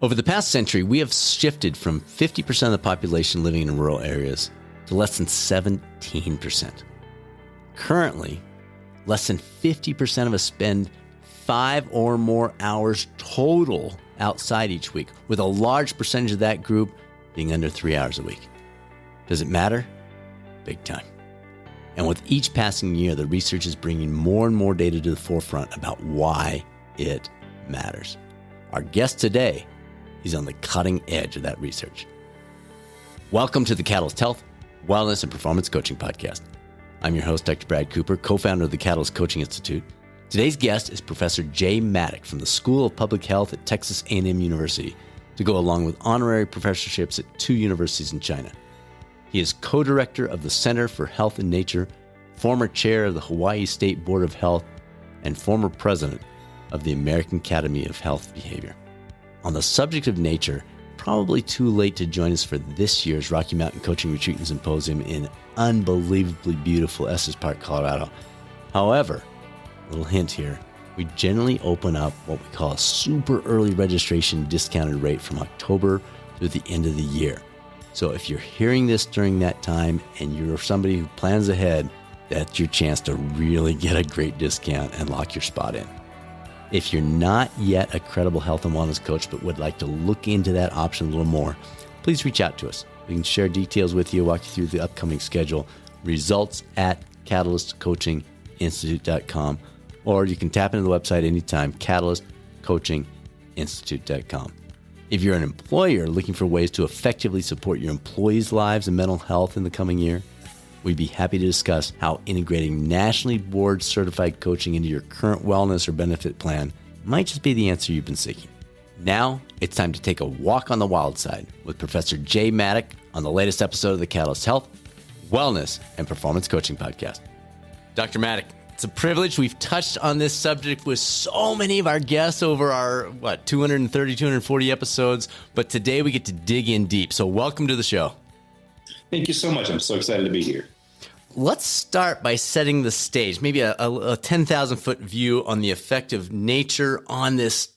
Over the past century, we have shifted from 50% of the population living in rural areas to less than 17%. Currently, less than 50% of us spend 5 or more hours total outside each week, with a large percentage of that group being under 3 hours a week. Does it matter? Big time. And with each passing year, the research is bringing more and more data to the forefront about why it matters. Our guest today is on the cutting edge of that research. Welcome to the Catalyst Health, Wellness, and Performance Coaching Podcast. I'm your host, Dr. Brad Cooper, co-founder of the Catalyst Coaching Institute. Today's guest is Professor Jay Maddock from the School of Public Health at Texas A&M University, to go along with honorary professorships at 2 universities in China. He is co-director of the Center for Health and Nature, former chair of the Hawaii State Board of Health, and former president of the American Academy of Health Behavior. On the subject of nature, probably too late to join us for this year's Rocky Mountain Coaching Retreat and Symposium in unbelievably beautiful Estes Park, Colorado. However, a little hint here, we generally open up what we call a super early registration discounted rate from October through the end of the year. So if you're hearing this during that time and you're somebody who plans ahead, that's your chance to really get a great discount and lock your spot in. If you're not yet a credible health and wellness coach but would like to look into that option a little more, please reach out to us. We can share details with you, walk you through the upcoming schedule, results at catalystcoachinginstitute.com, or you can tap into the website anytime, catalystcoachinginstitute.com. If you're an employer looking for ways to effectively support your employees' lives and mental health in the coming year, we'd be happy to discuss how integrating nationally board certified coaching into your current wellness or benefit plan might just be the answer you've been seeking. Now, it's time to take a walk on the wild side with Professor Jay Maddock on the latest episode of the Catalyst Health, Wellness, and Performance Coaching Podcast. Dr. Maddock, it's a privilege. We've touched on this subject with so many of our guests over our, 230, 240 episodes, but today we get to dig in deep. So welcome to the show. Thank you so much. I'm so excited to be here. Let's start by setting the stage, maybe a 10,000-foot view on the effect of nature on this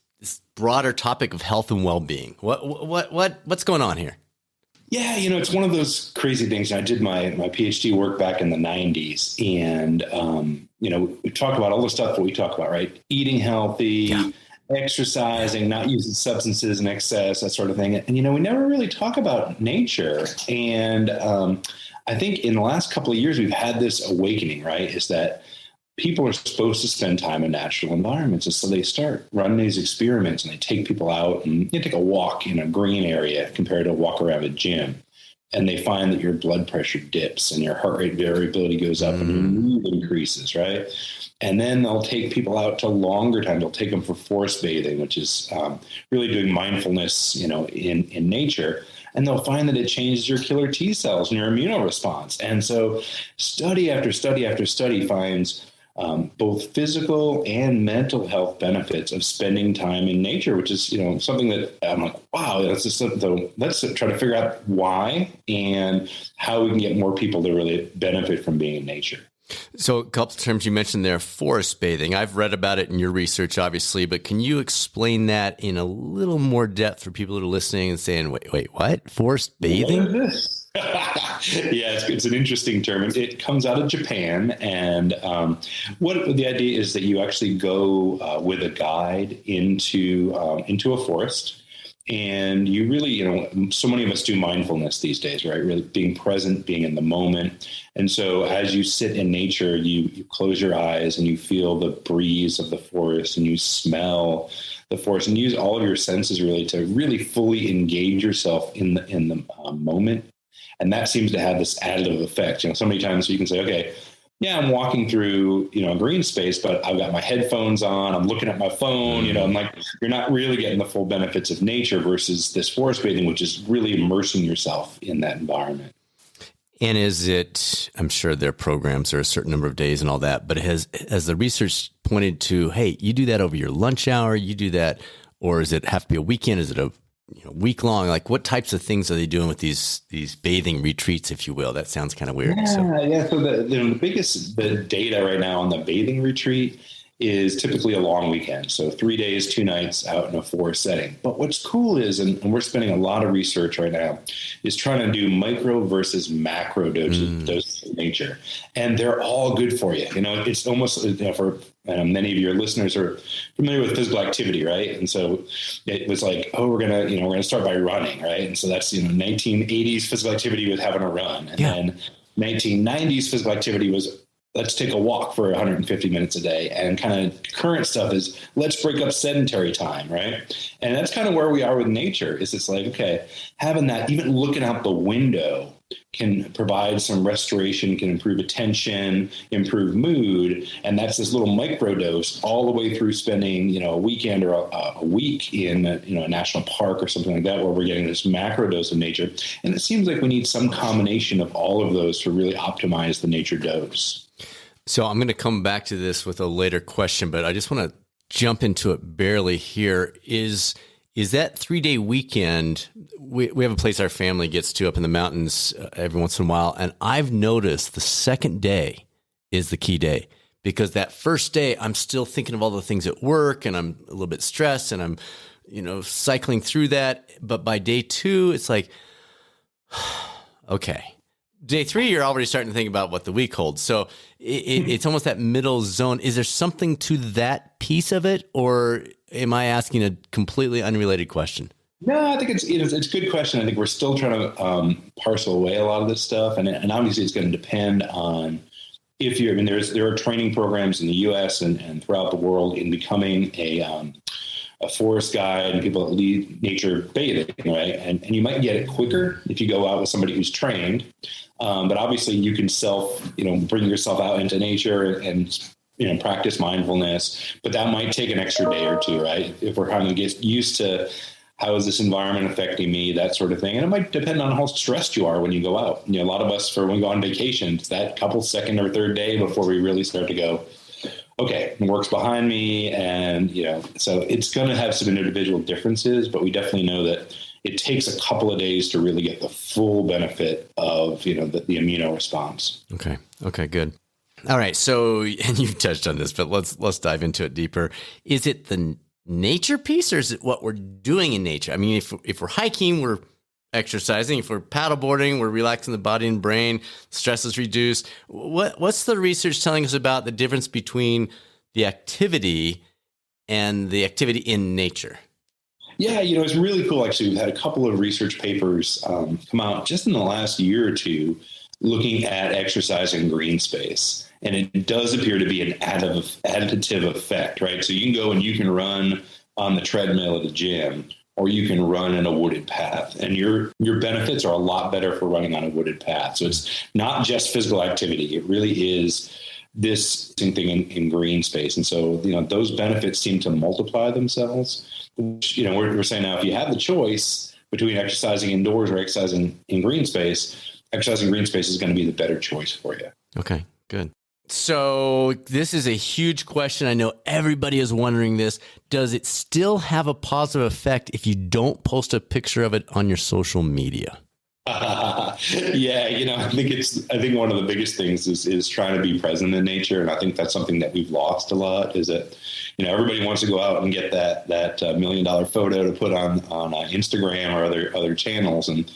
broader topic of health and well-being. What's going on here? Yeah, it's one of those crazy things. I did my PhD work back in the 90s, and we talk about all the stuff that we talk about, right? Eating healthy, exercising, not using substances in excess, that sort of thing. And, we never really talk about nature. And I think in the last couple of years, we've had this awakening, right? Is that people are supposed to spend time in natural environments. And so they start running these experiments and they take people out and you take a walk in a green area compared to a walk around a gym. And they find that your blood pressure dips and your heart rate variability goes up and your mood increases, right? And then they'll take people out to longer time. They'll take them for forest bathing, which is really doing mindfulness, in nature. And they'll find that it changes your killer T cells and your immune response. And so study after study after study finds both physical and mental health benefits of spending time in nature, which is, something that I'm like, wow, let's try to figure out why and how we can get more people to really benefit from being in nature. So a couple of terms you mentioned there, forest bathing. I've read about it in your research, obviously, but can you explain that in a little more depth for people that are listening and saying, wait, what? Forest bathing? What is this? Yeah, it's an interesting term. It comes out of Japan, and what the idea is that you actually go with a guide into a forest, and you really, so many of us do mindfulness these days, right? Really being present, being in the moment. And so as you sit in nature, you close your eyes and you feel the breeze of the forest and you smell the forest and use all of your senses really to really fully engage yourself in the moment. And that seems to have this additive effect. So many times you can say, okay, yeah, I'm walking through, a green space, but I've got my headphones on, I'm looking at my phone, I'm like, you're not really getting the full benefits of nature versus this forest bathing, which is really immersing yourself in that environment. And is it, I'm sure their programs are a certain number of days and all that, but has the research pointed to, hey, you do that over your lunch hour, you do that, or does it have to be a weekend? Is it a week long? Like what types of things are they doing with these bathing retreats, if you will? That sounds kind of weird. Yeah. So the biggest data right now on the bathing retreat is typically a long weekend. So 3 days, 2 nights out in a forest setting. But what's cool is, and we're spending a lot of research right now, is trying to do micro versus macro doses of nature. And they're all good for you. It's almost, for many of your listeners are familiar with physical activity, right? And so it was like, we're gonna start by running, right? And so that's 1980s physical activity was having a run, and then 1990s physical activity was, let's take a walk for 150 minutes a day. And kind of current stuff is, let's break up sedentary time, right? And that's kind of where we are with nature. Is it's like, okay, having that, even looking out the window can provide some restoration, can improve attention, improve mood. And that's this little microdose all the way through spending, a weekend or a week in a national park or something like that, where we're getting this macro dose of nature. And it seems like we need some combination of all of those to really optimize the nature dose. So I'm going to come back to this with a later question, but I just want to jump into it barely here. Is that 3-day weekend? We have a place our family gets to up in the mountains every once in a while, and I've noticed the second day is the key day, because that first day I'm still thinking of all the things at work, and I'm a little bit stressed, and I'm cycling through that. But by day 2, it's like, okay. Day 3, you're already starting to think about what the week holds. So it's almost that middle zone. Is there something to that piece of it, or am I asking a completely unrelated question? No, I think it's a good question. I think we're still trying to parcel away a lot of this stuff, and obviously it's going to depend on if you're. I mean, there are training programs in the U.S. and throughout the world in becoming a forest guide and people that lead nature bathing, right? And you might get it quicker if you go out with somebody who's trained. But obviously you can bring yourself out into nature and practice mindfulness, but that might take an extra day or two, right? If we're kind of get used to how is this environment affecting me, that sort of thing. And it might depend on how stressed you are when you go out. A lot of us, when we go on vacation, it's that couple second or third day before we really start to go, okay, work's behind me. And, so it's going to have some individual differences, but we definitely know that it takes a couple of days to really get the full benefit of, the immuno response. Okay, good. All right. So, and you've touched on this, but let's dive into it deeper. Is it the nature piece, or is it what we're doing in nature? I mean, if we're hiking, we're exercising. If we're paddleboarding, we're relaxing the body and brain. Stress is reduced. What's the research telling us about the difference between the activity and the activity in nature? Yeah, it's really cool. Actually, we've had a couple of research papers come out just in the last year or two looking at exercise in green space. And it does appear to be an additive effect, right? So you can go and you can run on the treadmill at the gym, or you can run in a wooded path, and your benefits are a lot better for running on a wooded path. So it's not just physical activity. It really is this thing in green space. And so, those benefits seem to multiply themselves. Which, we're saying now, if you have the choice between exercising indoors or exercising in green space, exercising in green space is going to be the better choice for you. Okay, good. So this is a huge question. I know everybody is wondering this. Does it still have a positive effect if you don't post a picture of it on your social media? Yeah, I think one of the biggest things is trying to be present in nature. And I think that's something that we've lost a lot, is that, everybody wants to go out and get that $1 million photo to put on Instagram or other channels. And,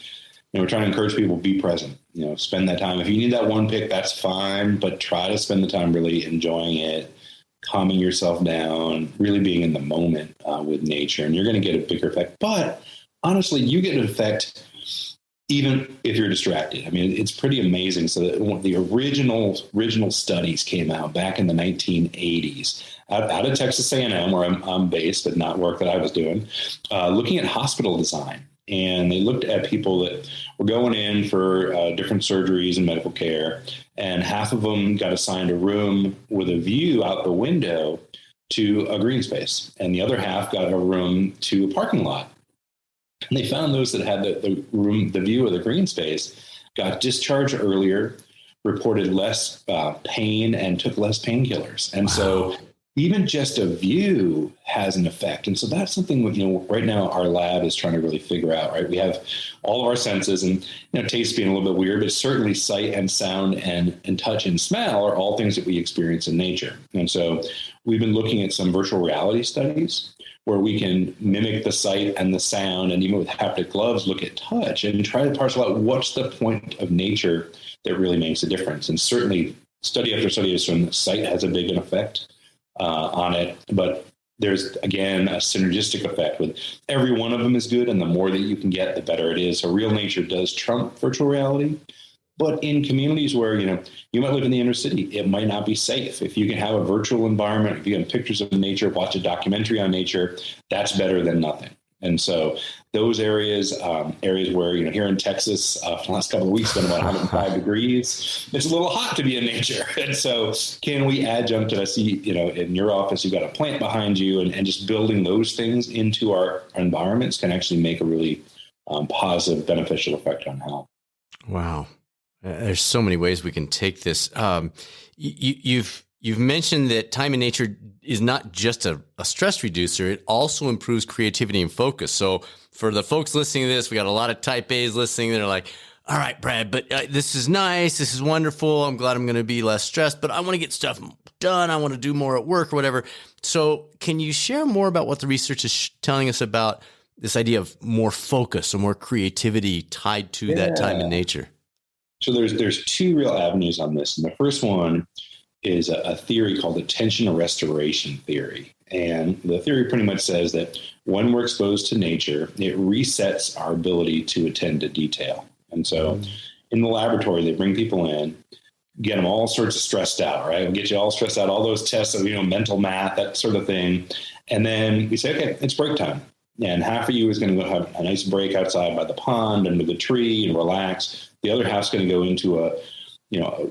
we're trying to encourage people to be present, spend that time. If you need that one pic, that's fine, but try to spend the time really enjoying it, calming yourself down, really being in the moment with nature, and you're going to get a bigger effect. But honestly, you get an effect even if you're distracted. I mean, it's pretty amazing. So the original studies came out back in the 1980s out of Texas A&M, where I'm based, but not work that I was doing, looking at hospital design. And they looked at people that were going in for different surgeries and medical care, and half of them got assigned a room with a view out the window to a green space, and the other half got a room to a parking lot. And they found those that had the view of the green space got discharged earlier, reported less pain, and took less painkillers. And so even just a view has an effect. And so that's something right now our lab is trying to really figure out, right? We have all of our senses, and taste being a little bit weird, but certainly sight and sound and touch and smell are all things that we experience in nature. And so we've been looking at some virtual reality studies where we can mimic the sight and the sound, and even with haptic gloves, look at touch and try to parcel out what's the point of nature that really makes a difference. And certainly study after study has shown that sight has a big effect on it, but there's again a synergistic effect with every one of them is good, and the more that you can get, the better it is. So real nature does trump virtual reality, but in communities where you might live in the inner city, it might not be safe. If you can have a virtual environment, if you have pictures of nature, watch a documentary on nature, that's better than nothing. And so those areas where, here in Texas, for the last couple of weeks, it's been about 105 degrees. It's a little hot to be in nature. And so can we adjunct it? I see, in your office, you've got a plant behind you, and just building those things into our environments can actually make a really positive, beneficial effect on health. Wow. There's so many ways we can take this. You've mentioned that time in nature is not just a stress reducer. It also improves creativity and focus. So for the folks listening to this, we got a lot of type A's listening. They're like, all right, Brad, but this is nice. This is wonderful. I'm glad I'm going to be less stressed, but I want to get stuff done. I want to do more at work or whatever. So can you share more about what the research is telling us about this idea of more focus or more creativity tied to that time in nature? So there's two real avenues on this. And the first one is a theory called attention restoration theory. And the theory pretty much says that when we're exposed to nature, it resets our ability to attend to detail. And so in the laboratory, they bring people in, get them all sorts of stressed out, right? We'll get you all stressed out, all those tests of, mental math, that sort of thing. And then we say, okay, it's break time. And half of you is going to go have a nice break outside by the pond under the tree and relax. The other half's going to go into a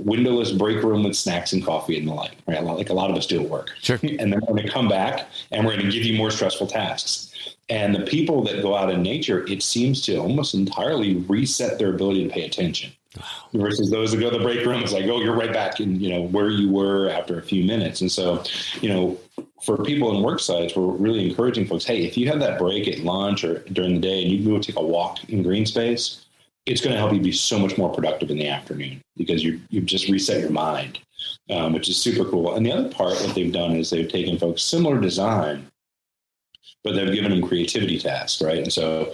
windowless break room with snacks and coffee and the like, right? Like a lot of us do at work. Sure. And then we're going to come back and we're going to give you more stressful tasks. And the people that go out in nature, it seems to almost entirely reset their ability to pay attention. Wow. Versus those that go to the break room, it's like, oh, you're right back in, where you were after a few minutes. And so, for people in work sites, we're really encouraging folks, hey, if you have that break at lunch or during the day and you go take a walk in green space, it's going to help you be so much more productive in the afternoon because you've just reset your mind, which is super cool. And the other part, what they've done is they've taken folks similar design, but they've given them creativity tasks, right? And so,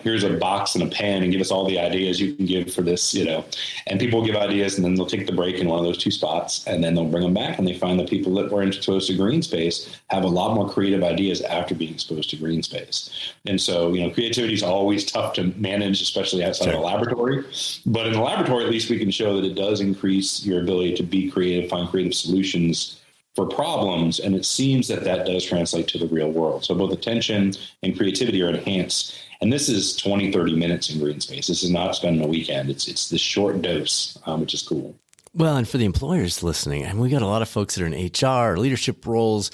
here's a box and a pen and give us all the ideas you can give for this, and people give ideas and then they'll take the break in one of those two spots and then they'll bring them back and they find the people that were exposed to green space have a lot more creative ideas after being exposed to green space. And so, creativity is always tough to manage, especially outside of a laboratory. But in the laboratory, at least we can show that it does increase your ability to be creative, find creative solutions for problems. And it seems that does translate to the real world. So both attention and creativity are enhanced. And this is 20, 30 minutes in green space. This is not spending a weekend. It's this short dose, which is cool. Well, and for the employers listening, and we got a lot of folks that are in HR or leadership roles,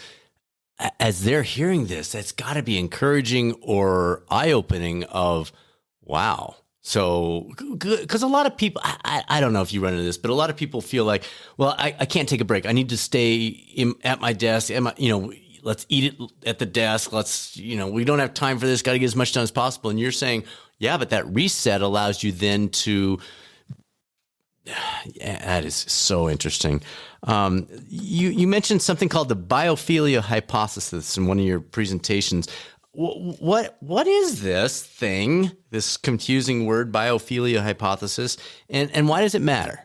as they're hearing this, that's got to be encouraging or eye-opening of, wow. So, because a lot of people, I don't know if you run into this, but a lot of people feel like, well, I can't take a break. I need to stay at my desk. Let's eat it at the desk. We don't have time for this. Got to get as much done as possible. And you're saying, yeah, but that reset allows you then to, that is so interesting. You mentioned something called the biophilia hypothesis in one of your presentations. What is this thing, this confusing word, biophilia hypothesis, and why does it matter?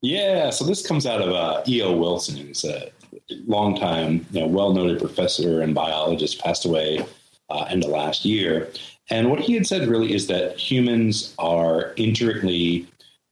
Yeah, so this comes out of E.O. Wilson, who's a longtime, well-noted professor and biologist, passed away end of last year. And what he had said really is that humans are intricately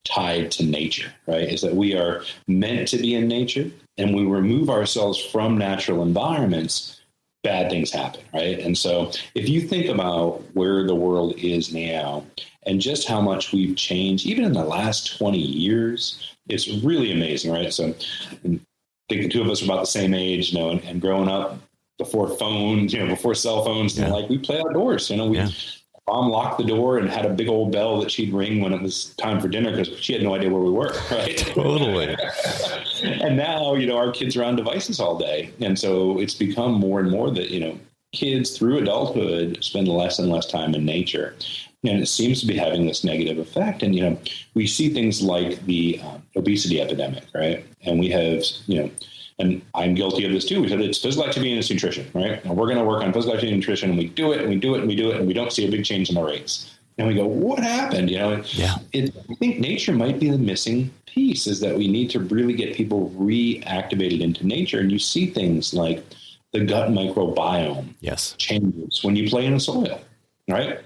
tied to nature, right? Is that we are meant to be in nature, and we remove ourselves from natural environments, bad things happen, right? And so if you think about where the world is now and just how much we've changed, even in the last 20 years, it's really amazing, right? So I think the two of us are about the same age, and growing up before phones, before cell phones, we play outdoors, mom locked the door and had a big old bell that she'd ring when it was time for dinner because she had no idea where we were. Right. Totally. And now, our kids are on devices all day. And so it's become more and more that, kids through adulthood spend less and less time in nature. And it seems to be having this negative effect. And, we see things like the obesity epidemic, right? And we have, and I'm guilty of this too. We said it's physical activity and it's nutrition, right? And we're going to work on physical activity and nutrition, and we do it and we do it and we do it, and we don't see a big change in the rates. And we go, what happened? I think nature might be the missing piece, is that we need to really get people reactivated into nature. And you see things like the gut microbiome changes when you play in the soil, right?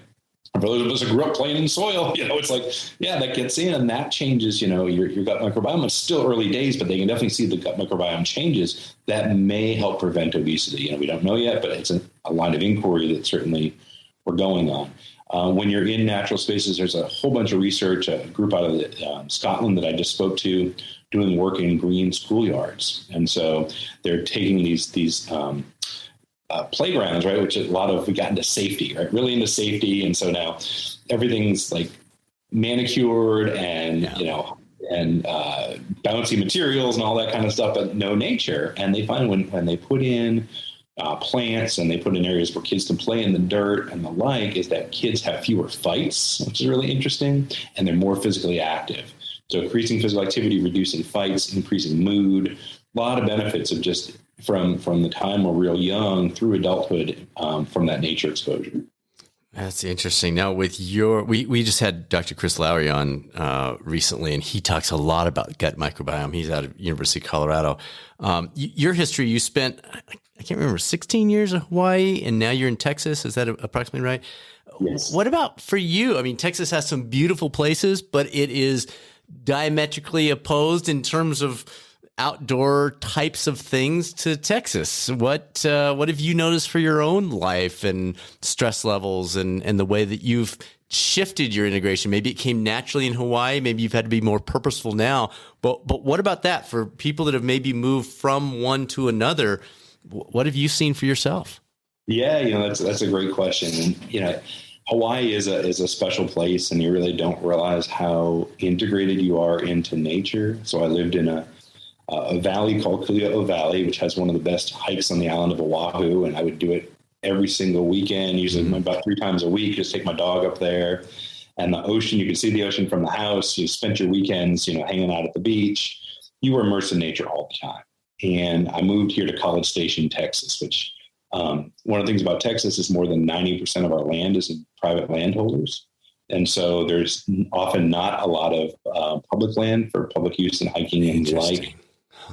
For those of us who grew up playing in soil, it's like, that gets in and that changes, your gut microbiome. It's still early days, but they can definitely see the gut microbiome changes that may help prevent obesity. We don't know yet, but it's a line of inquiry that certainly we're going on. When you're in natural spaces, there's a whole bunch of research, a group out of Scotland that I just spoke to, doing work in green schoolyards. And so they're taking these playgrounds, right, which a lot of, we got into safety, right, really into safety. And so now everything's like manicured and, and bouncy materials and all that kind of stuff, but no nature. And they find when they put in plants and they put in areas where kids can play in the dirt and the like, is that kids have fewer fights, which is really interesting. And they're more physically active. So increasing physical activity, reducing fights, increasing mood, a lot of benefits of just from the time we're real young through adulthood, from that nature exposure. That's interesting. Now with we just had Dr. Chris Lowry on recently, and he talks a lot about gut microbiome. He's out of University of Colorado. Your history, you spent, I can't remember, 16 years in Hawaii, and now you're in Texas. Is that approximately right? Yes. What about for you? I mean, Texas has some beautiful places, but it is diametrically opposed in terms of outdoor types of things to Texas. What have you noticed for your own life and stress levels and the way that you've shifted your integration? Maybe it came naturally in Hawaii. Maybe you've had to be more purposeful now. But what about that for people that have maybe moved from one to another? What have you seen for yourself? Yeah, that's a great question. And, Hawaii is a special place, and you really don't realize how integrated you are into nature. So I lived in a valley called Kalia'o Valley, which has one of the best hikes on the island of Oahu. And I would do it every single weekend, usually about 3 times a week, just take my dog up there. And the ocean, you could see the ocean from the house. You spent your weekends, hanging out at the beach. You were immersed in nature all the time. And I moved here to College Station, Texas, which one of the things about Texas is more than 90% of our land is in private landholders. And so there's often not a lot of public land for public use and hiking and the like.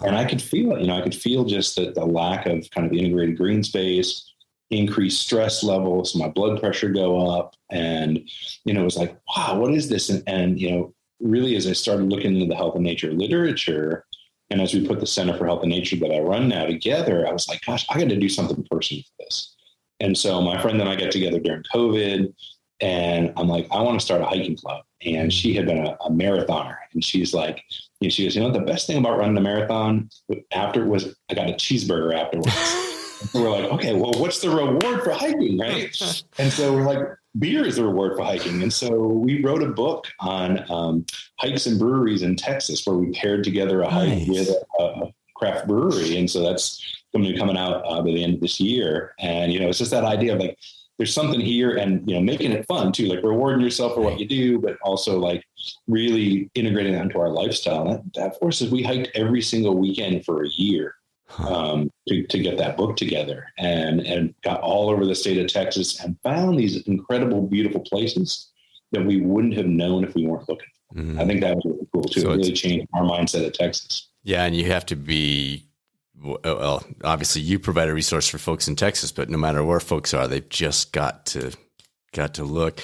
And I could feel it, I could feel just that the lack of kind of integrated green space, increased stress levels, my blood pressure go up. And, it was like, wow, what is this? And really, as I started looking into the health and nature literature, and as we put the Center for Health and Nature that I run now together, I was like, gosh, I got to do something personal for this. And so my friend and I got together during COVID, and I'm like, I want to start a hiking club. And she had been a marathoner. And she's like, she goes, the best thing about running a marathon after was I got a cheeseburger afterwards. So we're like, okay, well, what's the reward for hiking, right? And so we're like, beer is the reward for hiking. And so we wrote a book on hikes and breweries in Texas, where we paired together a hike with a craft brewery. And so that's going to be coming out by the end of this year. And, it's just that idea of like, there's something here, and, making it fun too, like rewarding yourself for what you do, but also like really integrating that into our lifestyle. That forces, we hiked every single weekend for a year. To get that book together, and got all over the state of Texas and found these incredible, beautiful places that we wouldn't have known if we weren't looking. I think that was really cool too. So it really changed our mindset of Texas. Yeah. And you have to be, well, obviously you provide a resource for folks in Texas, but no matter where folks are, they've just got to look.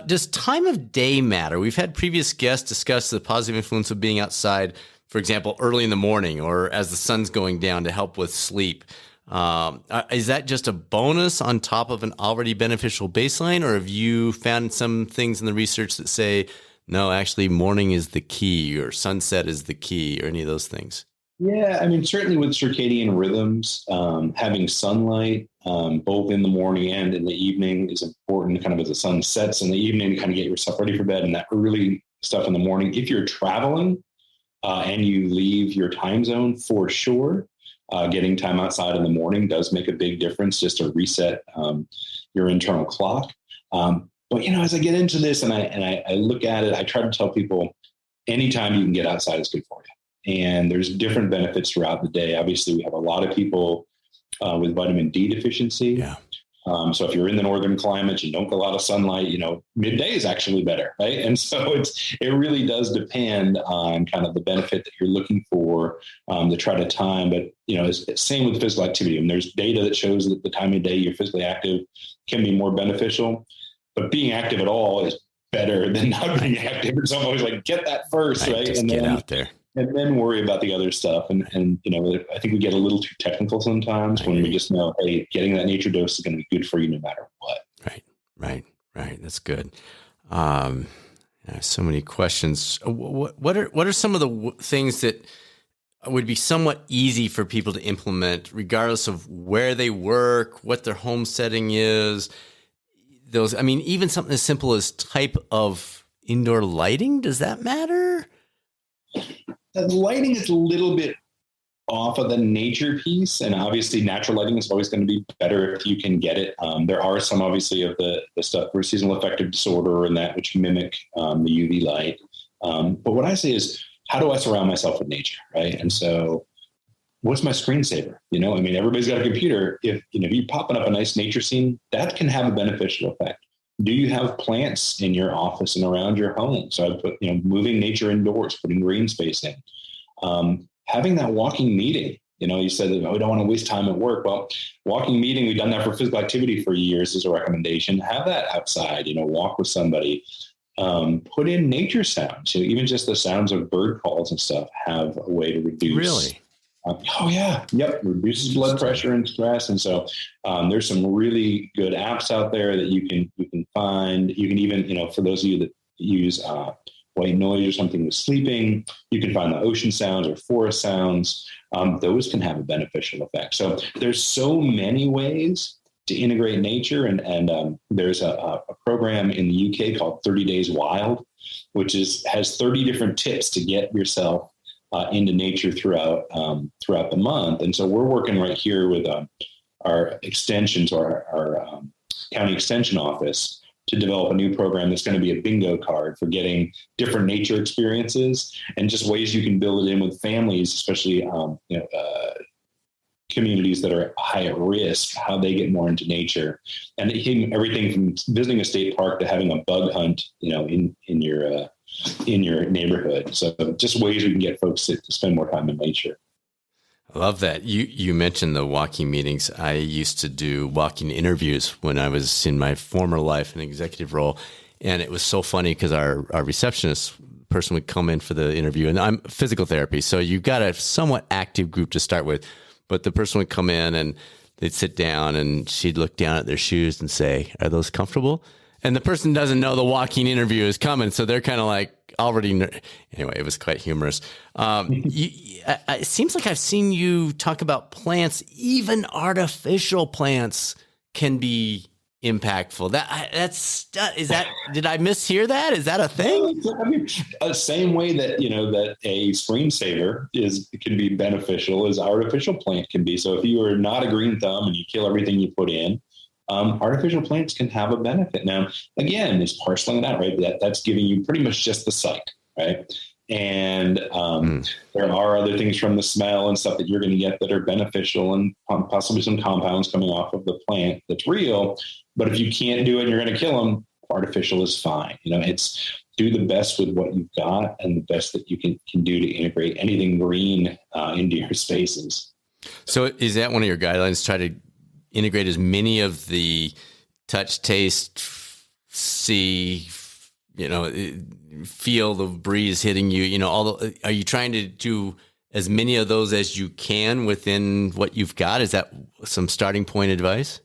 Does time of day matter? We've had previous guests discuss the positive influence of being outside, for example, early in the morning or as the sun's going down to help with sleep. Is that just a bonus on top of an already beneficial baseline, or have you found some things in the research that say, no, actually morning is the key or sunset is the key or any of those things? Yeah, I mean, certainly with circadian rhythms, having sunlight both in the morning and in the evening is important. Kind of as the sun sets in the evening, kind of get yourself ready for bed, and that early stuff in the morning. If you're traveling and you leave your time zone, for sure, getting time outside in the morning does make a big difference, just to reset your internal clock. But as I get into this and I look at it, I try to tell people anytime you can get outside is good for you. And there's different benefits throughout the day. Obviously, we have a lot of people with vitamin D deficiency. Yeah. So if you're in the northern climate, you don't get a lot of sunlight, midday is actually better, right? And so it really does depend on kind of the benefit that you're looking for to try to time. But, it's same with physical activity. And there's data that shows that the time of day you're physically active can be more beneficial. But being active at all is better than not being active. So I'm always like, get that first, right? Just and get then, out there. And then worry about the other stuff. And I think we get a little too technical sometimes when we just know, hey, getting that nature dose is going to be good for you no matter what. Right. That's good. So many questions. What are some of the things that would be somewhat easy for people to implement, regardless of where they work, what their home setting is? Even something as simple as type of indoor lighting, does that matter? The lighting is a little bit off of the nature piece, and obviously natural lighting is always going to be better if you can get it. There are some obviously of the stuff for seasonal affective disorder and that which mimic the UV light. But what I say is, how do I surround myself with nature, right? And so what's my screensaver? Everybody's got a computer. If you're popping up a nice nature scene, that can have a beneficial effect. Do you have plants in your office and around your home? So I put, moving nature indoors, putting green space in, having that walking meeting. You said that we don't want to waste time at work. Well, walking meeting, we've done that for physical activity for years as a recommendation. Have that outside, walk with somebody. Put in nature sounds. Even just the sounds of bird calls and stuff have a way to reduce. Really? Yep. Reduces blood pressure and stress. And so there's some really good apps out there that you can find. You can even, for those of you that use white noise or something with sleeping, you can find the ocean sounds or forest sounds. Those can have a beneficial effect. So there's so many ways to integrate nature. And there's a program in the UK called 30 Days Wild, which has 30 different tips to get yourself into nature throughout the month. And so we're working right here with our extensions or our county extension office to develop a new program that's going to be a bingo card for getting different nature experiences and just ways you can build it in with families, especially communities that are high at risk, how they get more into nature, and everything from visiting a state park to having a bug hunt, in your neighborhood. So just ways we can get folks to spend more time in nature. I love that. You mentioned the walking meetings. I used to do walking interviews when I was in my former life, an executive role. And it was so funny because our receptionist person would come in for the interview, and I'm physical therapy. So you got a somewhat active group to start with, but the person would come in and they'd sit down and she'd look down at their shoes and say, "Are those comfortable?" And the person doesn't know the walking interview is coming. So they're kind of like already, anyway, it was quite humorous. It seems like I've seen you talk about plants, even artificial plants can be impactful. Did I mishear that? Is that a thing? Same way that, that a screensaver can be beneficial as artificial plant can be. So if you are not a green thumb and you kill everything you put in, artificial plants can have a benefit. Now, again, it's parceling it out, right? That's giving you pretty much just the site, right? And there are other things from the smell and stuff that you're going to get that are beneficial, and possibly some compounds coming off of the plant that's real. But if you can't do it and you're going to kill them, artificial is fine. It's do the best with what you've got and the best that you can do to integrate anything green into your spaces. So is that one of your guidelines? Try to integrate as many of the touch, taste, see, feel the breeze hitting you, are you trying to do as many of those as you can within what you've got? Is that some starting point advice?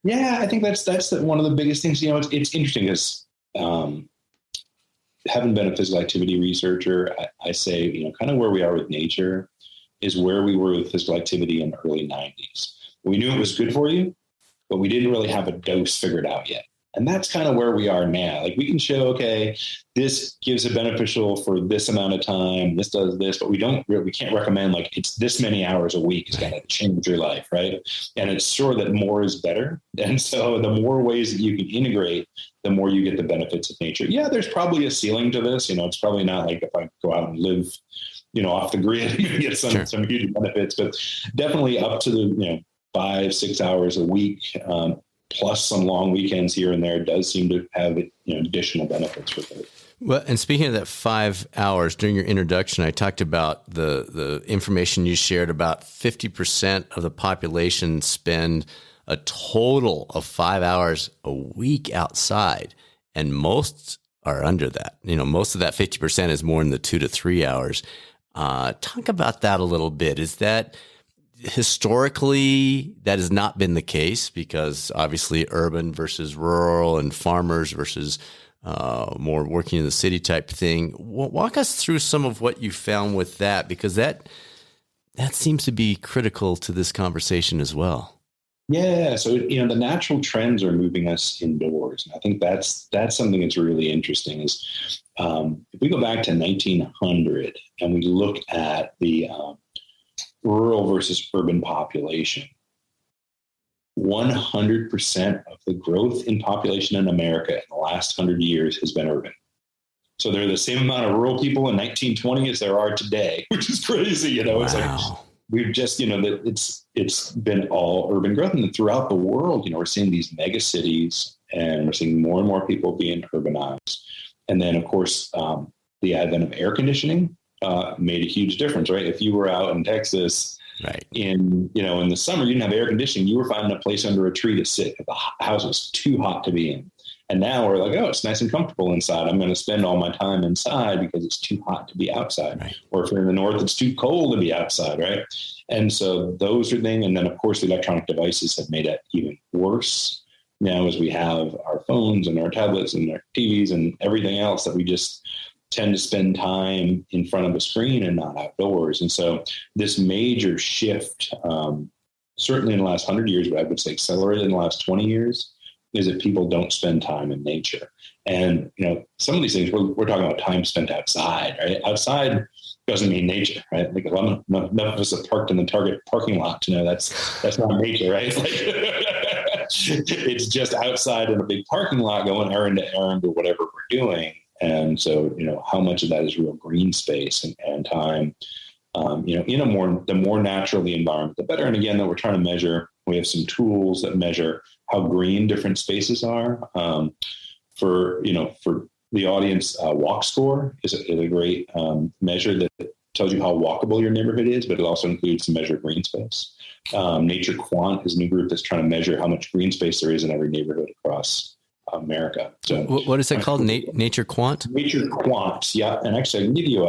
Yeah, I think that's one of the biggest things. It's interesting because having been a physical activity researcher, I say, kind of where we are with nature is where we were with physical activity in the early 90s. We knew it was good for you, but we didn't really have a dose figured out yet. And that's kind of where we are now. Like we can show, okay, this gives a beneficial for this amount of time. This does this, but we can't recommend like it's this many hours a week is going to change your life. Right. And it's sure that more is better. And so the more ways that you can integrate, the more you get the benefits of nature. Yeah, there's probably a ceiling to this. It's probably not like if I go out and live, off the grid, you get some huge benefits, but definitely up to the, 5-6 hours a week, plus some long weekends here and there does seem to have additional benefits with it. Well, and speaking of that 5 hours, during your introduction, I talked about the information you shared about 50% of the population spend a total of 5 hours a week outside, and most are under that. Most of that 50% is more in the 2 to 3 hours. Talk about that a little bit. Is that historically, that has not been the case because obviously urban versus rural and farmers versus more working in the city type thing. Walk us through some of what you found with that, because that seems to be critical to this conversation as well. Yeah. So, the natural trends are moving us indoors. And I think that's something that's really interesting is if we go back to 1900 and we look at the rural versus urban population, 100% of the growth in population in America in the last 100 years has been urban. So there are the same amount of rural people in 1920 as there are today, which is crazy. Wow. It's like we've just, it's been all urban growth. And throughout the world, we're seeing these mega cities and we're seeing more and more people being urbanized. And then, of course, the advent of air conditioning made a huge difference, right? If you were out in Texas in the summer, you didn't have air conditioning. You were finding a place under a tree to sit if the house was too hot to be in. And now we're like, oh, it's nice and comfortable inside. I'm going to spend all my time inside because it's too hot to be outside. Right. Or if you're in the north, it's too cold to be outside, right? And so those are things. And then, of course, the electronic devices have made it even worse now as we have our phones and our tablets and our TVs and everything else that we just tend to spend time in front of a screen and not outdoors. And so this major shift, certainly in the last 100 years, but I would say accelerated in the last 20 years, is that people don't spend time in nature. And, some of these things we're talking about time spent outside, right? Outside doesn't mean nature, right? Like none of us have parked in the Target parking lot to know that's not nature, right? Like, it's just outside in a big parking lot going errand to errand or whatever we're doing. And so, how much of that is real green space and time, the more natural the environment, the better. And again, that we're trying to measure, we have some tools that measure how green different spaces are. For the audience, walk score is a great measure that tells you how walkable your neighborhood is, but it also includes some measure of green space. Nature Quant is a new group that's trying to measure how much green space there is in every neighborhood across America. So what is it called? Nature Quant? Nature Quant. Yeah. And actually I can give you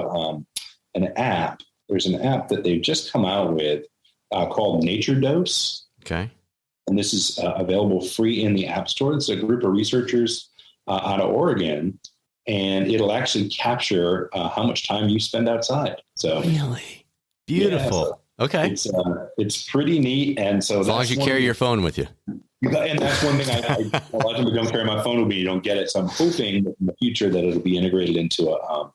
an app. There's an app that they've just come out with called Nature Dose. Okay. And this is available free in the App Store. It's a group of researchers out of Oregon, and it'll actually capture how much time you spend outside. So really beautiful. Yeah, okay. It's pretty neat. And so as long as you carry your phone with you. And that's one thing a lot of times I don't carry my phone with me. You don't get it. So I'm hoping that in the future that it'll be integrated into a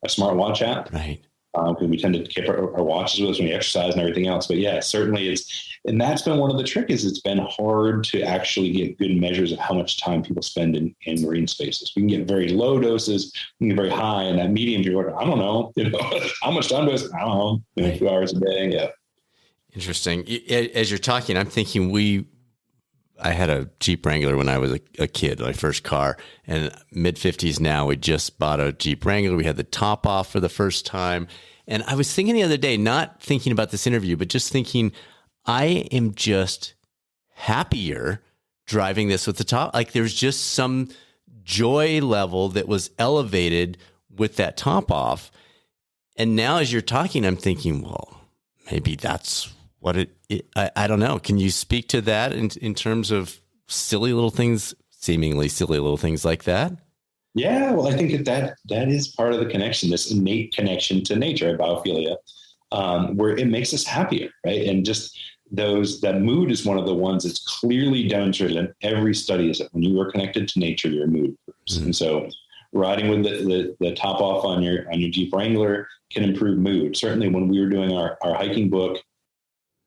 smartwatch app. Right. Because we tend to keep our watches with us when we exercise and everything else. But yeah, certainly and that's been one of the tricks. It's been hard to actually get good measures of how much time people spend in green spaces. We can get very low doses, we can get very high, and that medium, you're like, I don't know, how much time do I spend? I don't know, 2 hours a day. Yeah. Interesting. As you're talking, I'm thinking I had a Jeep Wrangler when I was a kid, my first car, and mid-50s now. We just bought a Jeep Wrangler. We had the top off for the first time. And I was thinking the other day, not thinking about this interview, but just thinking, I am just happier driving this with the top. Like there's just some joy level that was elevated with that top off. And now as you're talking, I'm thinking, well, maybe that's what I don't know. Can you speak to that in terms of silly little things, seemingly silly little things like that? Yeah, well, I think that is part of the connection, this innate connection to nature, biophilia. where it makes us happier, right? And just that mood is one of the ones that's clearly demonstrated in every study, is that when you are connected to nature, your mood improves. And so riding with the top off on your Jeep Wrangler can improve mood. Certainly when we were doing our hiking book,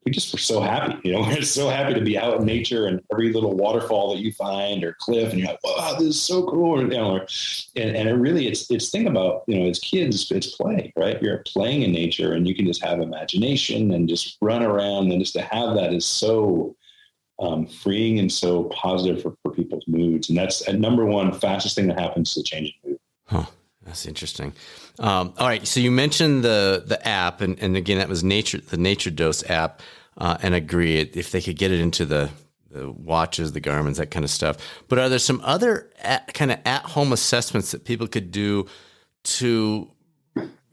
we just were so happy, we're so happy to be out in nature, and every little waterfall that you find or cliff, and you're like, wow, this is so cool. And it really, it's think about, as kids, it's play, right? You're playing in nature, and you can just have imagination and just run around, and just to have that is so freeing and so positive for people's moods. And that's number one fastest thing that happens to change mood. Huh. That's interesting. All right. So you mentioned the app, and again, that was the Nature Dose app, and agree if they could get it into the watches, the Garmins, that kind of stuff. But are there some other kind of at-home assessments that people could do to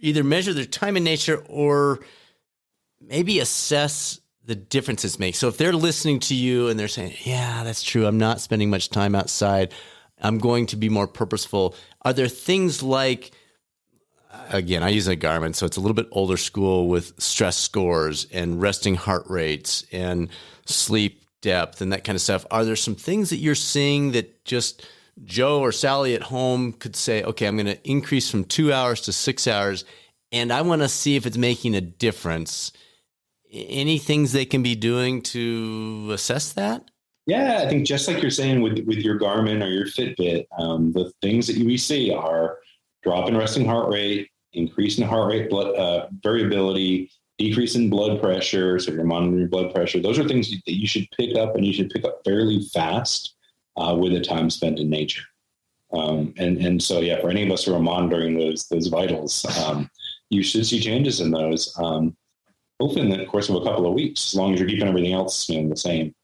either measure their time in nature or maybe assess the differences make? So if they're listening to you and they're saying, yeah, that's true, I'm not spending much time outside, I'm going to be more purposeful. Are there things like, again, I use a Garmin, so it's a little bit older school, with stress scores and resting heart rates and sleep depth and that kind of stuff. Are there some things that you're seeing that just Joe or Sally at home could say, okay, I'm going to increase from 2 hours to 6 hours, and I want to see if it's making a difference? Any things they can be doing to assess that? Yeah, I think just like you're saying with your Garmin or your Fitbit, the things that we see are drop in resting heart rate, increase in heart rate variability, decrease in blood pressure. So you're monitoring blood pressure. Those are things that you should pick up, and you should pick up fairly fast with the time spent in nature. And so, yeah, for any of us who are monitoring those vitals, you should see changes in those, hopefully in the course of a couple of weeks, as long as you're keeping everything else the same.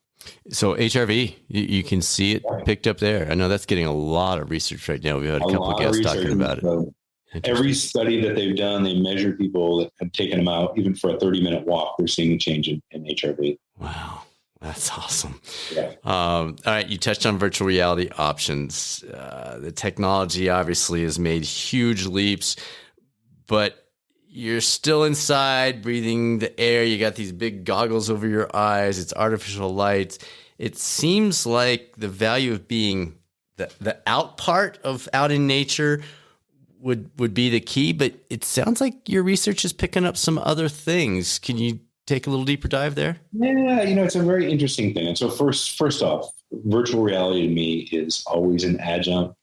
So HRV, you can see it picked up there. I know that's getting a lot of research right now. We've had a couple of guests talking about it. So every study that they've done, they measure people that have taken them out, even for a 30-minute walk, they're seeing a change in HRV. Wow. That's awesome. Yeah. All right. You touched on virtual reality options. The technology obviously has made huge leaps, but you're still inside breathing the air. You got these big goggles over your eyes. It's artificial lights. It seems like the value of being the out part of out in nature would be the key, but it sounds like your research is picking up some other things. Can you take a little deeper dive there? Yeah, it's a very interesting thing. And so first off, virtual reality to me is always an adjunct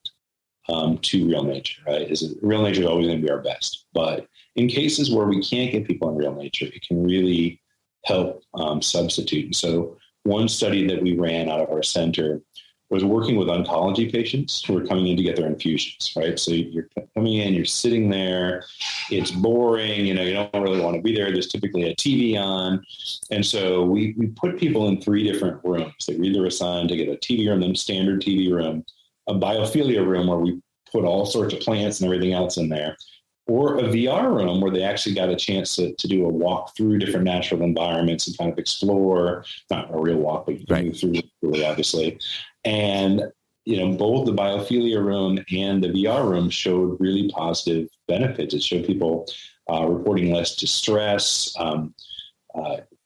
to real nature, right? Real nature is always going to be our best, but in cases where we can't get people in real nature, it can really help substitute. And so one study that we ran out of our center was working with oncology patients who are coming in to get their infusions, right? So you're coming in, you're sitting there, it's boring, you don't really want to be there. There's typically a TV on. And so we put people in 3 different rooms. They were either assigned to get a TV room, then standard TV room, a biophilia room where we put all sorts of plants and everything else in there, or a VR room where they actually got a chance to do a walk through different natural environments and kind of explore, not a real walk, but you can move through it, really, obviously. And, both the biophilia room and the VR room showed really positive benefits. It showed people reporting less distress,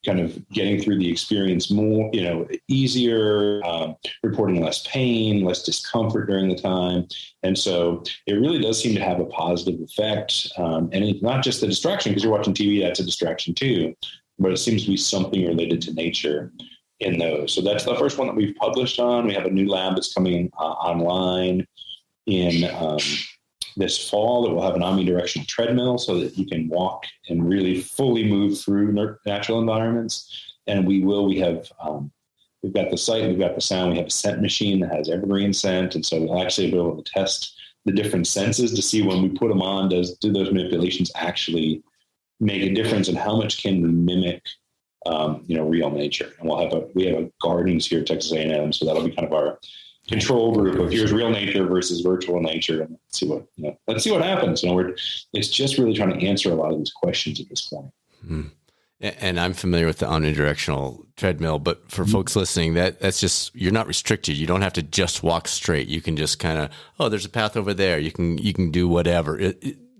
kind of getting through the experience more, easier, reporting less pain, less discomfort during the time. And so it really does seem to have a positive effect. And it's not just the distraction, because you're watching TV, that's a distraction too, but it seems to be something related to nature in those. So that's the first one that we've published on. We have a new lab that's coming online in this fall that will have an omnidirectional treadmill so that you can walk and really fully move through natural environments. And we've got the sight, we've got the sound, we have a scent machine that has evergreen scent. And so we'll actually be able to test the different senses to see when we put them on, do those manipulations actually make a difference, and how much can we mimic, real nature. And we have a gardens here at Texas A&M. So that'll be kind of our control group of here's real nature versus virtual nature, and let's see what happens. It's just really trying to answer a lot of these questions at this point. Mm-hmm. And I'm familiar with the omnidirectional treadmill, but for folks listening, that's just, you're not restricted. You don't have to just walk straight. You can just kind of, there's a path over there. You can do whatever.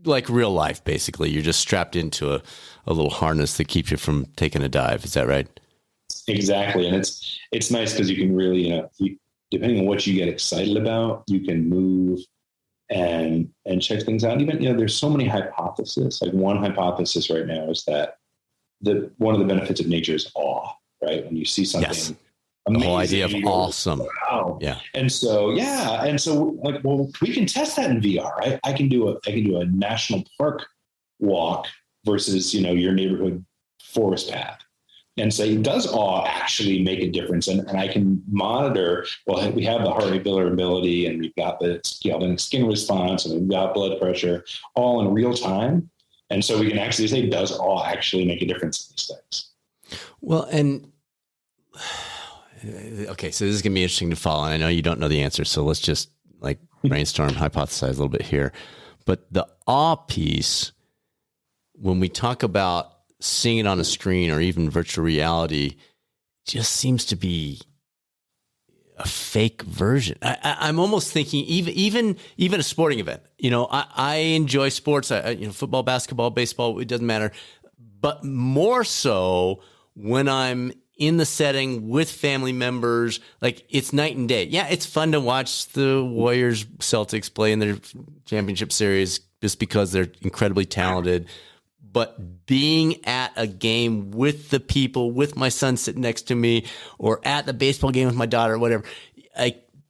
like real life, basically. You're just strapped into a little harness that keeps you from taking a dive. Is that right? Exactly. And it's nice because you can really, depending on what you get excited about, you can move and check things out. Even, there's so many hypotheses. Like one hypothesis right now is that one of the benefits of nature is awe, right? When you see something Yes. amazing, the whole idea of awesome. Wow. Yeah. And so, like, well, we can test that in VR, right? I can do a national park walk versus, your neighborhood forest path. And say, does awe actually make a difference? And I can monitor, well, we have the heart rate variability, and we've got the skin response, and we've got blood pressure all in real time. And so we can actually say, does awe actually make a difference in these things? Well, and okay, so this is going to be interesting to follow. And I know you don't know the answer, so let's just like brainstorm, hypothesize a little bit here. But the awe piece, when we talk about seeing it on a screen or even virtual reality, just seems to be a fake version. I'm almost thinking even a sporting event. I enjoy sports. Football, basketball, baseball. It doesn't matter. But more so when I'm in the setting with family members, like it's night and day. Yeah, it's fun to watch the Warriors Celtics play in their championship series just because they're incredibly talented. But being at a game with the people, with my son sitting next to me, or at the baseball game with my daughter, or whatever,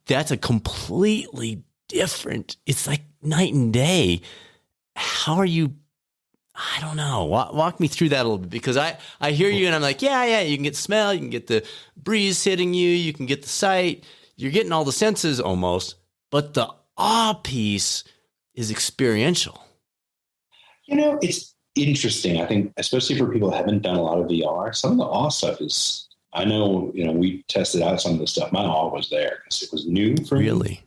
that's a completely different. It's like night and day. How are you? I don't know. Walk me through that a little bit, because I hear you and I'm like, yeah, you can get the smell, you can get the breeze hitting you, you can get the sight, you're getting all the senses almost, but the awe piece is experiential. It's interesting. I think, especially for people that haven't done a lot of VR, some of the awe stuff is, I know, we tested out some of the stuff. My awe was there because it was new for me. Really?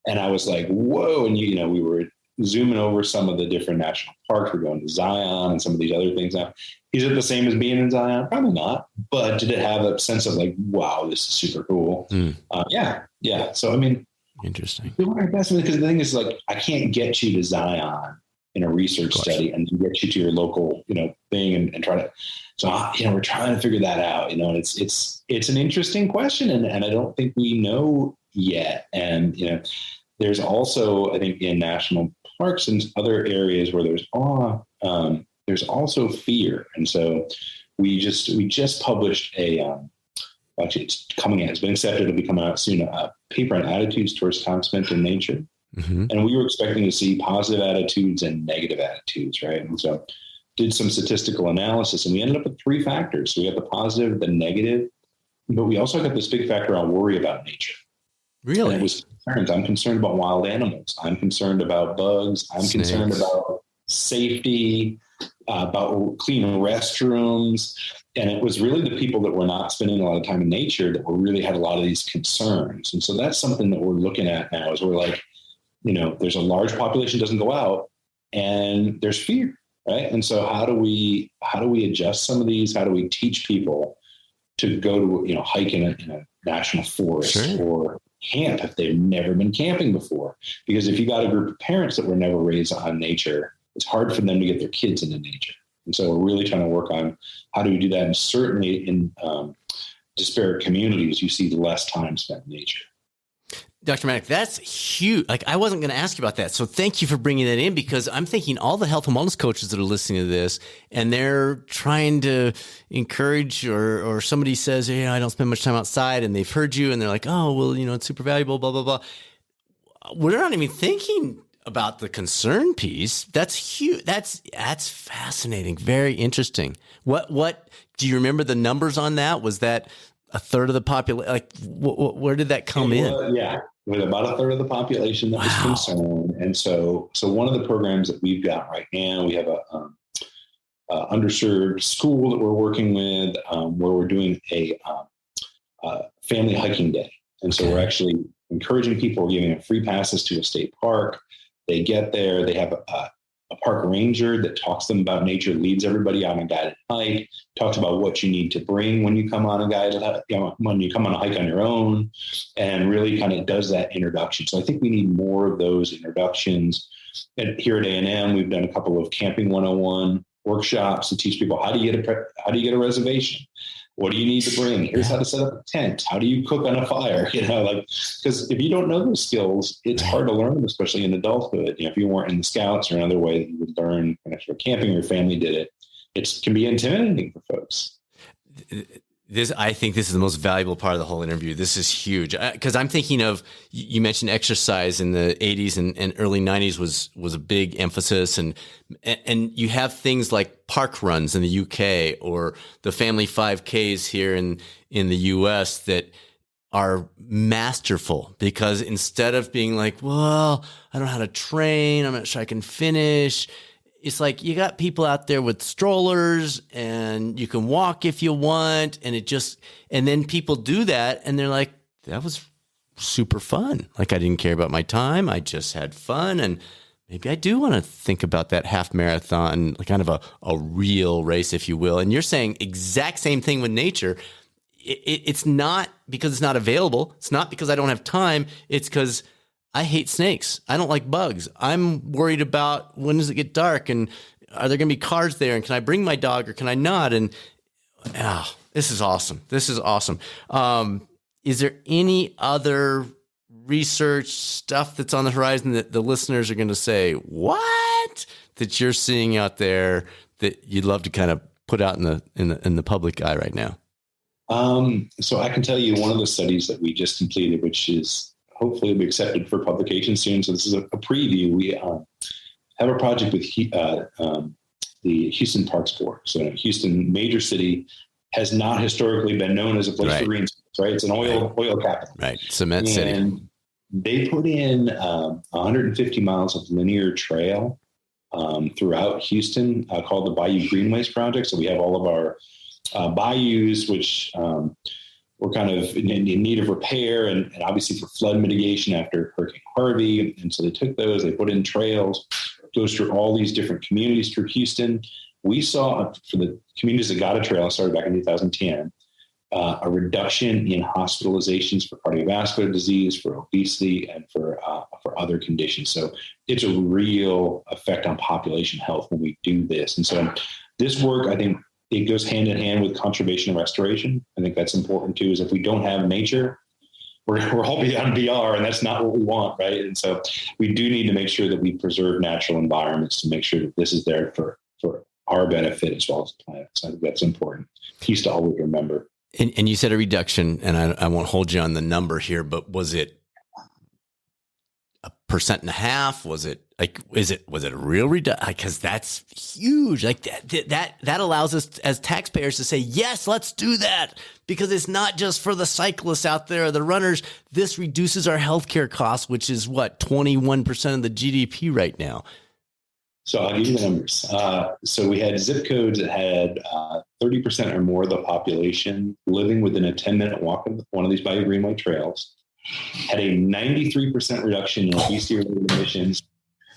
And I was like, whoa. And, we were zooming over some of the different national parks. We're going to Zion and some of these other things. Now, is it the same as being in Zion? Probably not. But did it have a sense of like, wow, this is super cool? Yeah. So, interesting. We were our best, because the thing is, like, I can't get you to Zion in a research study and get you to your local, thing and try to. So, we're trying to figure that out, and it's an interesting question, and I don't think we know yet. And, there's also, I think, in national parks and other areas where there's awe, there's also fear. And so we just published actually it's coming out, it's been accepted, it'll be coming out soon, a paper on attitudes towards time spent in nature. Mm-hmm. And we were expecting to see positive attitudes and negative attitudes, right? And so did some statistical analysis, and we ended up with 3 factors. So we got the positive, the negative, but we also got this big factor on worry about nature. Really? And it was concerns. I'm concerned about wild animals. I'm concerned about bugs. I'm Snakes. Concerned about safety, about clean restrooms. And it was really the people that were not spending a lot of time in nature that really had a lot of these concerns. And so that's something that we're looking at now, is we're like, there's a large population doesn't go out, and there's fear, right? And so how do we adjust some of these? How do we teach people to go to, hike in a national forest, sure, or camp if they've never been camping before? Because if you got a group of parents that were never raised on nature, it's hard for them to get their kids into nature. And so we're really trying to work on how do we do that. And certainly in disparate communities, you see less time spent in nature. Dr. Maddock, that's huge. Like, I wasn't going to ask you about that. So thank you for bringing that in, because I'm thinking all the health and wellness coaches that are listening to this, and they're trying to encourage, or somebody says, I don't spend much time outside, and they've heard you and they're like, oh, well, it's super valuable, blah, blah, blah. We're not even thinking about the concern piece. That's huge. That's fascinating. Very interesting. What do you remember the numbers on that? Was that a third of the population? Like, where did that come in? Yeah, with about a third of the population that was concerned. And so one of the programs that we've got right now, we have a underserved school that we're working with, where we're doing a family hiking day. And so we're actually encouraging people, giving them free passes to a state park. They get there, they have a park ranger that talks to them about nature, leads everybody on a guided hike, talks about what you need to bring when you come on a guided, when you come on a hike on your own, and really kind of does that introduction. So I think we need more of those introductions. And here at A&M, we've done a couple of Camping 101 workshops to teach people how do you get a reservation? What do you need to bring? Here's how to set up a tent. How do you cook on a fire? Because if you don't know those skills, it's hard to learn them, especially in adulthood. If you weren't in the Scouts or another way that you would learn, if you're camping, your family did it. It can be intimidating for folks. I think this is the most valuable part of the whole interview. This is huge because I'm thinking of, you mentioned exercise in the 80s and early 90s was a big emphasis. And you have things like park runs in the UK or the family 5Ks here in the US that are masterful because instead of being like, well, I don't know how to train, I'm not sure I can finish. It's like you got people out there with strollers and you can walk if you want. And then people do that and they're like, that was super fun. Like I didn't care about my time. I just had fun. And maybe I do want to think about that half marathon, like kind of a real race, if you will. And you're saying exact same thing with nature. It's not because it's not available. It's not because I don't have time. It's because I hate snakes. I don't like bugs. I'm worried about when does it get dark and are there going to be cars there and can I bring my dog or can I not? And this is awesome. This is awesome. Is there any other research stuff that's on the horizon that the listeners are going to say, what, that you're seeing out there that you'd love to kind of put out in the public eye right now? So I can tell you one of the studies that we just completed, which is hopefully will be accepted for publication soon. So this is a preview. We have a project with the Houston Parks Board. So Houston, major city, has not historically been known as a place for green space, right? It's an oil capital. Right, cement city. And they put in 150 miles of linear trail throughout Houston called the Bayou Greenways Project. So we have all of our bayous, which were kind of in need of repair and obviously for flood mitigation after Hurricane Harvey. And so they took those, they put in trails, goes through all these different communities through Houston. We saw for the communities that got a trail, started back in 2010, a reduction in hospitalizations for cardiovascular disease, for obesity, and for other conditions. So it's a real effect on population health when we do this. And so this work, I think, it goes hand in hand with conservation and restoration. I think that's important too, is if we don't have nature, we're all beyond VR, and that's not what we want, right? And so we do need to make sure that we preserve natural environments to make sure that this is there for our benefit as well as the planet. So I think that's an important piece to always remember. And you said a reduction, and I won't hold you on the number here, but was it 1.5%? Was it a real reduction? Because that's huge. Like that allows us as taxpayers to say, yes, let's do that, because it's not just for the cyclists out there or the runners. This reduces our healthcare costs, which is 21% of the GDP right now. So I'll give you the numbers. So we had zip codes that had 30% or more of the population living within a 10-minute walk of one of these Bayou Greenway trails, had a 93% reduction in obesity-related emissions,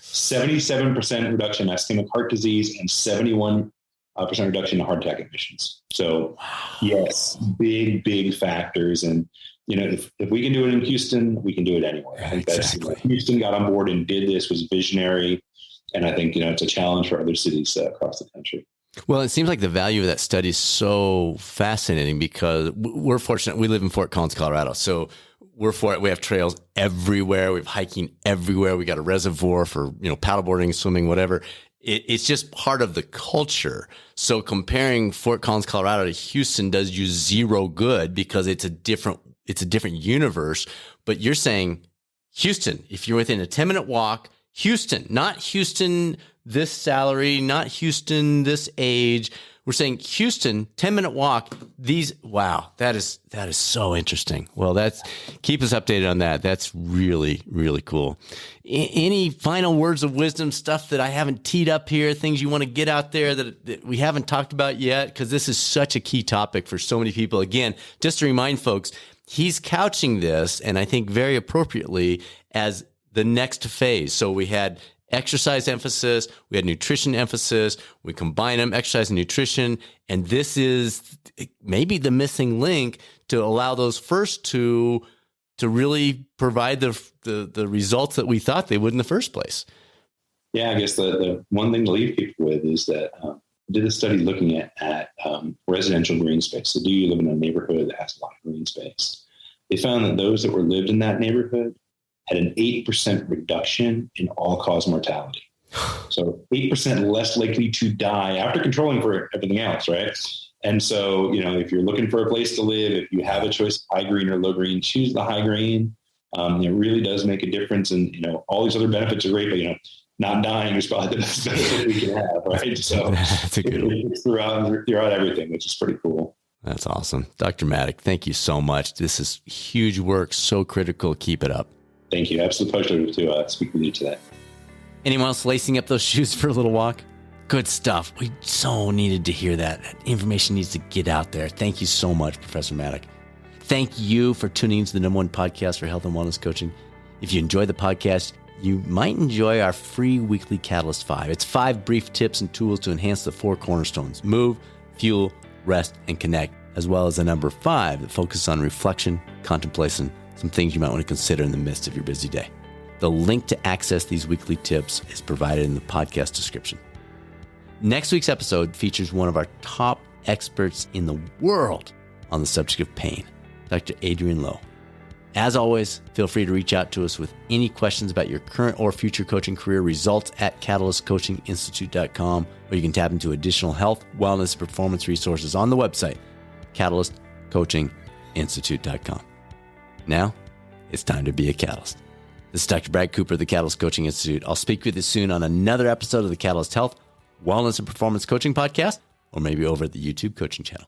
77% reduction in ischemic heart disease, and 71% reduction in heart attack emissions. So yes, big factors. And, if we can do it in Houston, we can do it anywhere. I think that's Houston got on board and did this, was visionary. And I think, it's a challenge for other cities across the country. Well, it seems like the value of that study is so fascinating because we're fortunate. We live in Fort Collins, Colorado. So we have trails everywhere. We have hiking everywhere. We got a reservoir for, paddleboarding, swimming, whatever. It's just part of the culture. So comparing Fort Collins, Colorado to Houston does you zero good because it's a different universe. But you're saying Houston, if you're within a 10-minute walk, Houston, not Houston, this salary, not Houston, this age. We're saying Houston, 10-minute walk. That is so interesting. Well, keep us updated on that. That's really, really cool. Any final words of wisdom, stuff that I haven't teed up here, things you want to get out there that we haven't talked about yet? Because this is such a key topic for so many people. Again, just to remind folks, he's couching this, and I think very appropriately, as the next phase. So we had exercise emphasis, we had nutrition emphasis, we combine them, exercise and nutrition, and this is maybe the missing link to allow those first two to really provide the results that we thought they would in the first place. Yeah, I guess the one thing to leave people with is that I did a study looking at residential green space. So do you live in a neighborhood that has a lot of green space? They found that those that were lived in that neighborhood had an 8% reduction in all-cause mortality. So 8% less likely to die after controlling for everything else, right? And so, if you're looking for a place to live, if you have a choice of high green or low green, choose the high green. It really does make a difference. And, all these other benefits are great, but, not dying is probably the best benefit we can have, right? So that's a good one. Throughout everything, which is pretty cool. That's awesome. Dr. Maddock, thank you so much. This is huge work, so critical. Keep it up. Thank you. Absolute pleasure to speak with you today. Anyone else lacing up those shoes for a little walk? Good stuff. We so needed to hear that. That information needs to get out there. Thank you so much, Professor Maddock. Thank you for tuning into the #1 podcast for health and wellness coaching. If you enjoy the podcast, you might enjoy our free weekly Catalyst 5. It's 5 brief tips and tools to enhance the 4 cornerstones: move, fuel, rest, and connect, as well as the number 5 that focuses on reflection, contemplation, some things you might want to consider in the midst of your busy day. The link to access these weekly tips is provided in the podcast description. Next week's episode features one of our top experts in the world on the subject of pain, Dr. Adrian Lowe. As always, feel free to reach out to us with any questions about your current or future coaching career, results at catalystcoachinginstitute.com, or you can tap into additional health, wellness, and performance resources on the website, catalystcoachinginstitute.com. Now, it's time to be a catalyst. This is Dr. Brad Cooper of the Catalyst Coaching Institute. I'll speak with you soon on another episode of the Catalyst Health, Wellness, and Performance Coaching Podcast, or maybe over at the YouTube coaching channel.